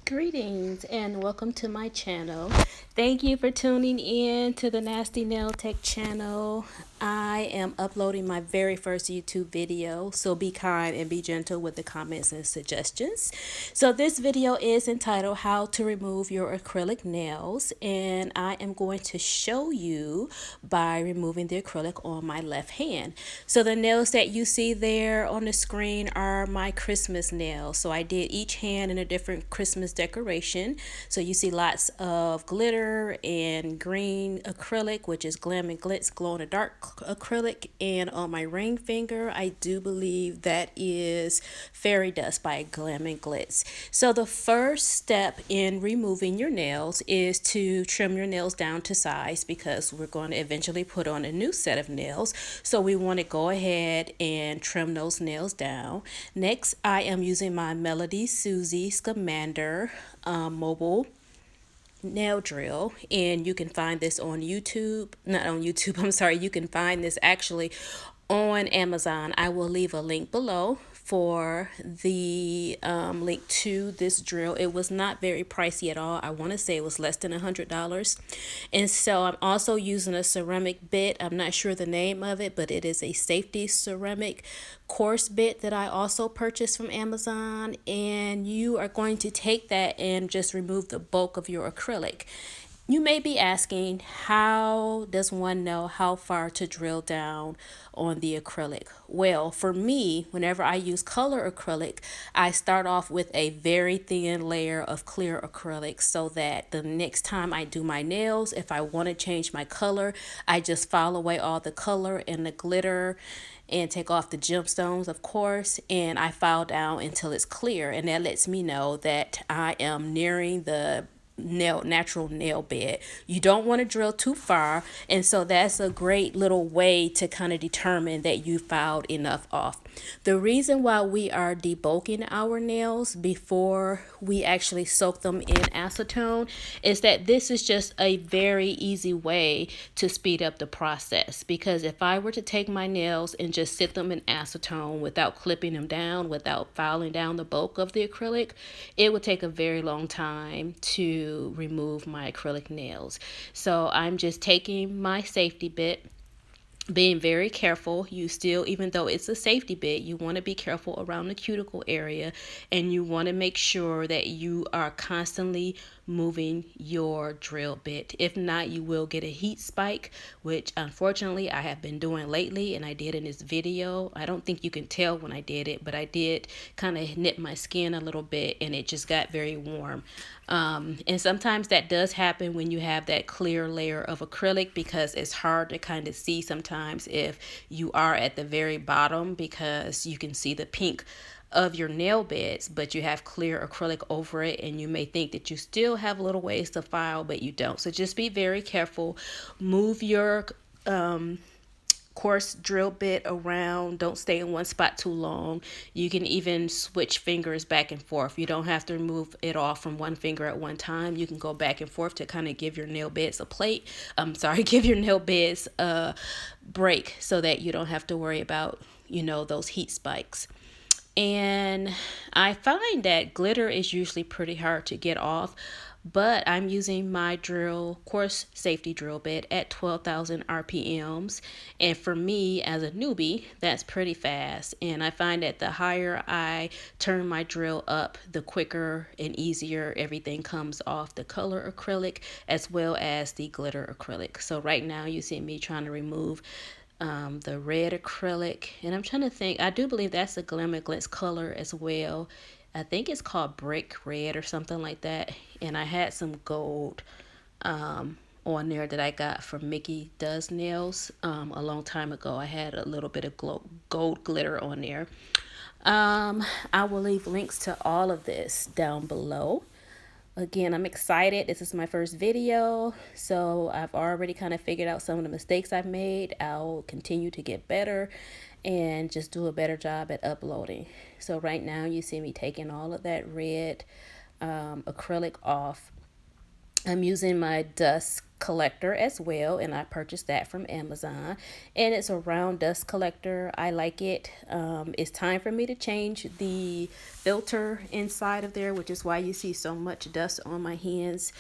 Greetings and welcome to my channel. Thank you for tuning in to the Nasty Nail Tech channel. I am uploading my very first YouTube video, so be kind and be gentle with the comments and suggestions. So this video is entitled How to Remove Your Acrylic Nails, and I am going to show you by removing the acrylic on my left hand. So the nails that you see there on the screen are my Christmas nails. So I did each hand in a different Christmas decoration. So you see lots of glitter and green acrylic, which is Glam and Glitz glow in the dark acrylic, and on my ring finger I do believe that is Fairy Dust by Glam and Glitz. So the first step in removing your nails is to trim your nails down to size, because we're going to eventually put on a new set of nails. So we want to go ahead and trim those nails down. Next, I am using my Melody Susie Scamander mobile nail drill, and you can find this on YouTube, not on YouTube, I'm sorry, you can find this actually on Amazon. I will leave a link below for the link to this drill. It was not very pricey at all. I want to say it was less than $100. And so I'm also using a ceramic bit. I'm not sure the name of it, but it is a safety ceramic coarse bit that I also purchased from Amazon. And you are going to take that and just remove the bulk of your acrylic. You may be asking, how does one know how far to drill down on the acrylic? Well, for me, whenever I use color acrylic, I start off with a very thin layer of clear acrylic, so that the next time I do my nails, if I want to change my color, I just file away all the color and the glitter and take off the gemstones, of course, and I file down until it's clear, and that lets me know that I am nearing the natural nail bed. You don't want to drill too far, and so that's a great little way to kind of determine that you filed enough off. The reason why we are debulking our nails before we actually soak them in acetone is that this is just a very easy way to speed up the process, because if I were to take my nails and just sit them in acetone without clipping them down, without filing down the bulk of the acrylic, it would take a very long time to remove my acrylic nails. So I'm just taking my safety bit, being very careful. You still, even though it's a safety bit, you want to be careful around the cuticle area, and you want to make sure that you are constantly moving your drill bit. If not, you will get a heat spike, which unfortunately I have been doing lately, and I did in this video. I don't think you can tell when I did it, but I did kind of nip my skin a little bit, and it just got very warm. And sometimes that does happen when you have that clear layer of acrylic, because it's hard to kind of see sometimes if you are at the very bottom, because you can see the pink of your nail beds, but you have clear acrylic over it, and you may think that you still have a little ways to file, but you don't. So just be very careful. Move your coarse drill bit around. Don't stay in one spot too long. You can even switch fingers back and forth. You don't have to remove it off from one finger at one time. You can go back and forth to kind of give your nail beds a give your nail beds a break, so that you don't have to worry about, those heat spikes. And I find that glitter is usually pretty hard to get off, but I'm using my Coarse safety drill bit at 12,000 RPMs. And for me as a newbie, that's pretty fast. And I find that the higher I turn my drill up, the quicker and easier everything comes off the color acrylic as well as the glitter acrylic. So right now you see me trying to remove the red acrylic, and I'm trying to think, I do believe that's a Glam and Glitz color as well. I think it's called brick red or something like that. And I had some gold on there that I got from Mickey Does Nails a long time ago. I had a little bit of gold glitter on there. I will leave links to all of this down below. Again, I'm excited. This is my first video, so I've already kind of figured out some of the mistakes I've made. I'll continue to get better and just do a better job at uploading. So right now you see me taking all of that red acrylic off. I'm using my collector as well, and I purchased that from Amazon, and it's a round dust collector. I like it. It's time for me to change the filter inside of there, which is why you see so much dust on my hands.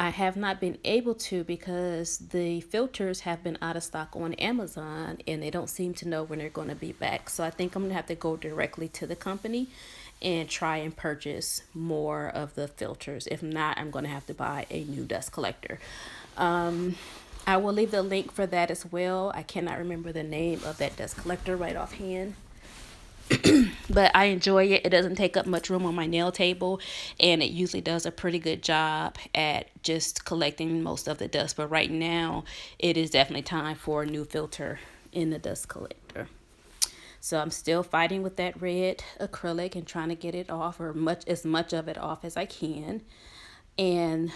I have not been able to because the filters have been out of stock on Amazon and they don't seem to know when they're going to be back. So I think I'm going to have to go directly to the company and try and purchase more of the filters. If not, I'm going to have to buy a new dust collector. I will leave the link for that as well. I cannot remember the name of that dust collector right offhand, but I enjoy it. It doesn't take up much room on my nail table, and it usually does a pretty good job at just collecting most of the dust. But right now, it is definitely time for a new filter in the dust collector. So I'm still fighting with that red acrylic and trying to get it off, or as much of it off as I can. And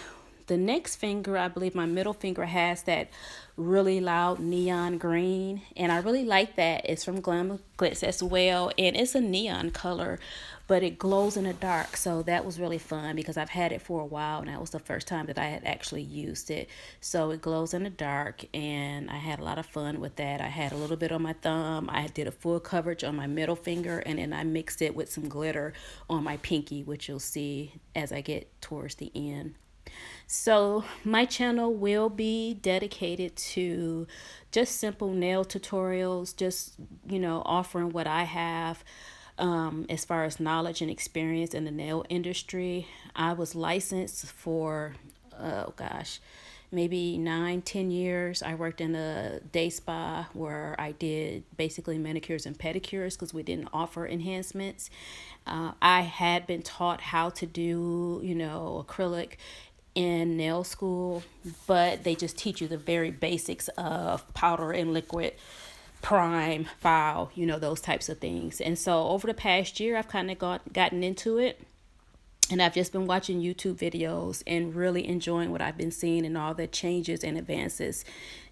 the next finger, I believe my middle finger, has that really loud neon green, and I really like that. It's from Glamour Glitz as well, and it's a neon color, but it glows in the dark. So that was really fun because I've had it for a while, and that was the first time that I had actually used it. So it glows in the dark, and I had a lot of fun with that. I had a little bit on my thumb. I did a full coverage on my middle finger, and then I mixed it with some glitter on my pinky, which you'll see as I get towards the end. So my channel will be dedicated to just simple nail tutorials, just, offering what I have as far as knowledge and experience in the nail industry. I was licensed for, oh gosh, maybe 9-10 years. I worked in a day spa where I did basically manicures and pedicures because we didn't offer enhancements. I had been taught how to do, acrylic in nail school, but they just teach you the very basics of powder and liquid, prime, file, those types of things. And so over the past year, I've kind of gotten into it. And I've just been watching YouTube videos and really enjoying what I've been seeing and all the changes and advances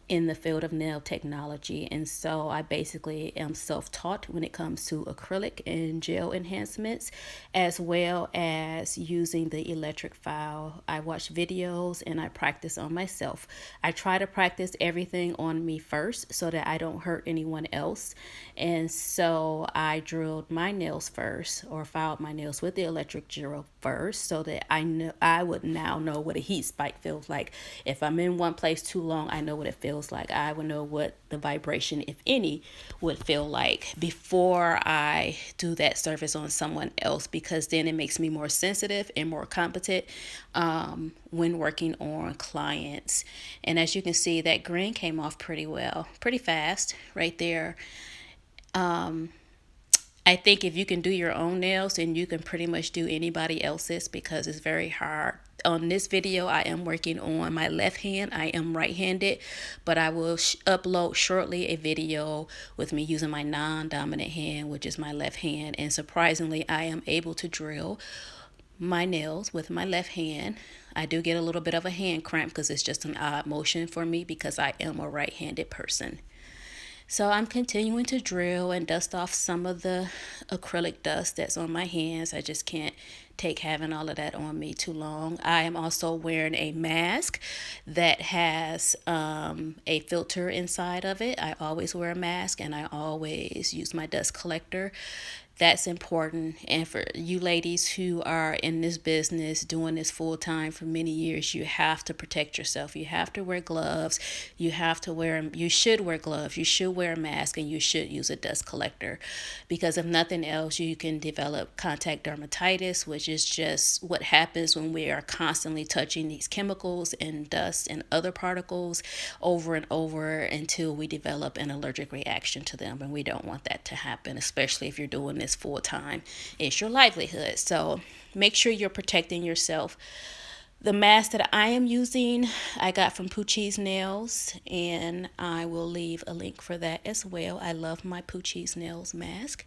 in the field of nail technology. And so I basically am self-taught when it comes to acrylic and gel enhancements, as well as using the electric file. I watch videos and I practice on myself. I try to practice everything on me first so that I don't hurt anyone else. And so I drilled my nails first, or filed my nails with the electric drill first, so that I would now know what a heat spike feels like. If I'm in one place too long, I know what it feels like. I would know what the vibration, if any, would feel like before I do that surface on someone else, because then it makes me more sensitive and more competent when working on clients. And as you can see, that green came off pretty well, pretty fast right there. I think if you can do your own nails, then you can pretty much do anybody else's, because it's very hard. On this video, I am working on my left hand. I am right-handed, but I will upload shortly a video with me using my non-dominant hand, which is my left hand. And surprisingly, I am able to drill my nails with my left hand. I do get a little bit of a hand cramp because it's just an odd motion for me because I am a right-handed person. So I'm continuing to drill and dust off some of the acrylic dust that's on my hands. I just can't take having all of that on me too long. I am also wearing a mask that has a filter inside of it. I always wear a mask, and I always use my dust collector. That's important. And for you ladies who are in this business doing this full time for many years, you have to protect yourself. You have to wear gloves. You should wear gloves. You should wear a mask, and you should use a dust collector, because if nothing else, you can develop contact dermatitis, which is just what happens when we are constantly touching these chemicals and dust and other particles over and over until we develop an allergic reaction to them. And we don't want that to happen, especially if you're doing this full time. It's your livelihood. So make sure you're protecting yourself. The mask that I am using, I got from Poochieznails, and I will leave a link for that as well. I love my Poochieznails mask.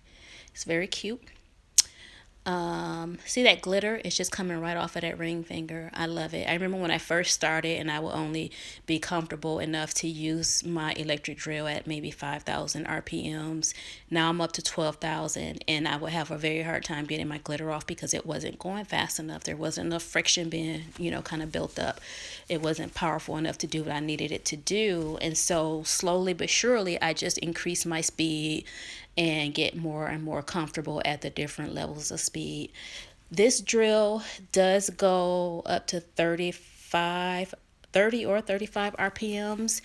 It's very cute. See that glitter? It's just coming right off of that ring finger. I love it. I remember when I first started and I would only be comfortable enough to use my electric drill at maybe 5,000 RPMs. Now I'm up to 12,000 and I would have a very hard time getting my glitter off because it wasn't going fast enough. There wasn't enough friction being, kind of built up. It wasn't powerful enough to do what I needed it to do. And so slowly but surely, I just increased my speed and get more and more comfortable at the different levels of speed. This drill does go up to 30 or 35 RPMs.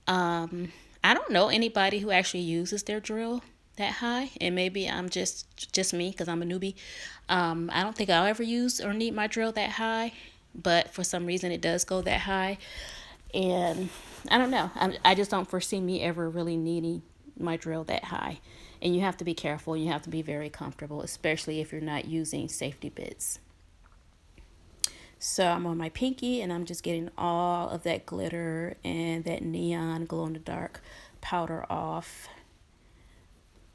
I don't know anybody who actually uses their drill that high, and maybe I'm just me because I'm a newbie. I don't think I'll ever use or need my drill that high, but for some reason it does go that high, and I don't know. I just don't foresee me ever really needing my drill that high. And you have to be careful. You have to be very comfortable, especially if you're not using safety bits. So I'm on my pinky and I'm just getting all of that glitter and that neon glow in the dark powder off.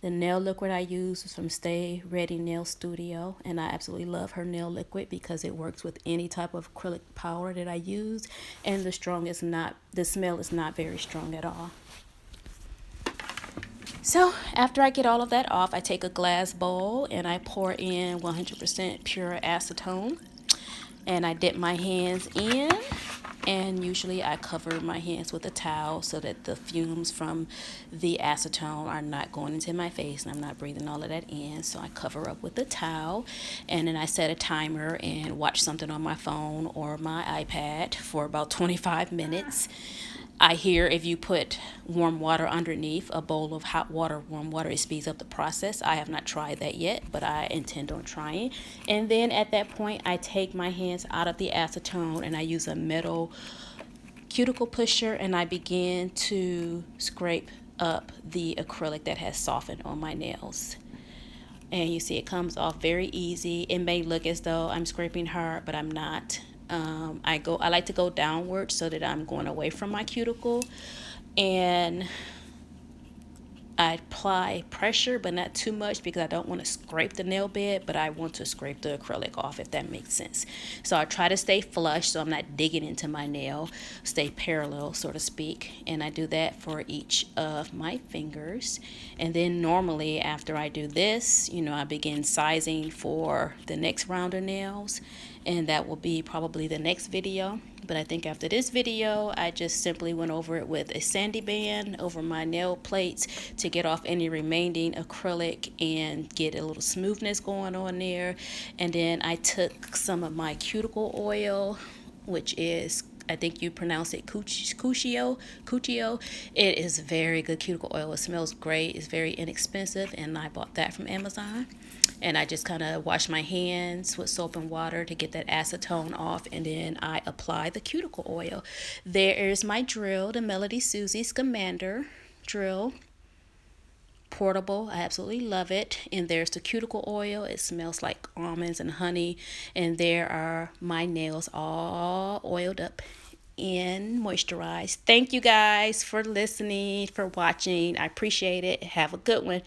The nail liquid I use is from Stay Ready Nail Studio, and I absolutely love her nail liquid because it works with any type of acrylic powder that I use, and the smell is not very strong at all. So after I get all of that off, I take a glass bowl and I pour in 100% pure acetone, and I dip my hands in, and usually I cover my hands with a towel so that the fumes from the acetone are not going into my face and I'm not breathing all of that in. So I cover up with a towel, and then I set a timer and watch something on my phone or my iPad for about 25 minutes. I hear if you put warm water underneath a bowl of hot water, warm water, it speeds up the process. I have not tried that yet, but I intend on trying. And then at that point, I take my hands out of the acetone and I use a metal cuticle pusher and I begin to scrape up the acrylic that has softened on my nails. And you see it comes off very easy. It may look as though I'm scraping hard, but I'm not. I like to go downward so that I'm going away from my cuticle, and I apply pressure, but not too much because I don't want to scrape the nail bed, but I want to scrape the acrylic off, if that makes sense. So I try to stay flush so I'm not digging into my nail, stay parallel, so to speak. And I do that for each of my fingers. And then normally after I do this, I begin sizing for the next round of nails. And that will be probably the next video. But I think after this video, I just simply went over it with a sandy band over my nail plates to get off any remaining acrylic and get a little smoothness going on there. And then I took some of my cuticle oil, which is, I think you pronounce it Cuticle. It is very good cuticle oil. It smells great. It's very inexpensive, and I bought that from Amazon. And I just kind of wash my hands with soap and water to get that acetone off, and then I apply the cuticle oil. There is my drill, the Melody Susie's Commander drill. Portable. I absolutely love it. And there's the cuticle oil. It smells like almonds and honey. And there are my nails all oiled up and moisturized. Thank you guys for listening, for watching. I appreciate it. Have a good one.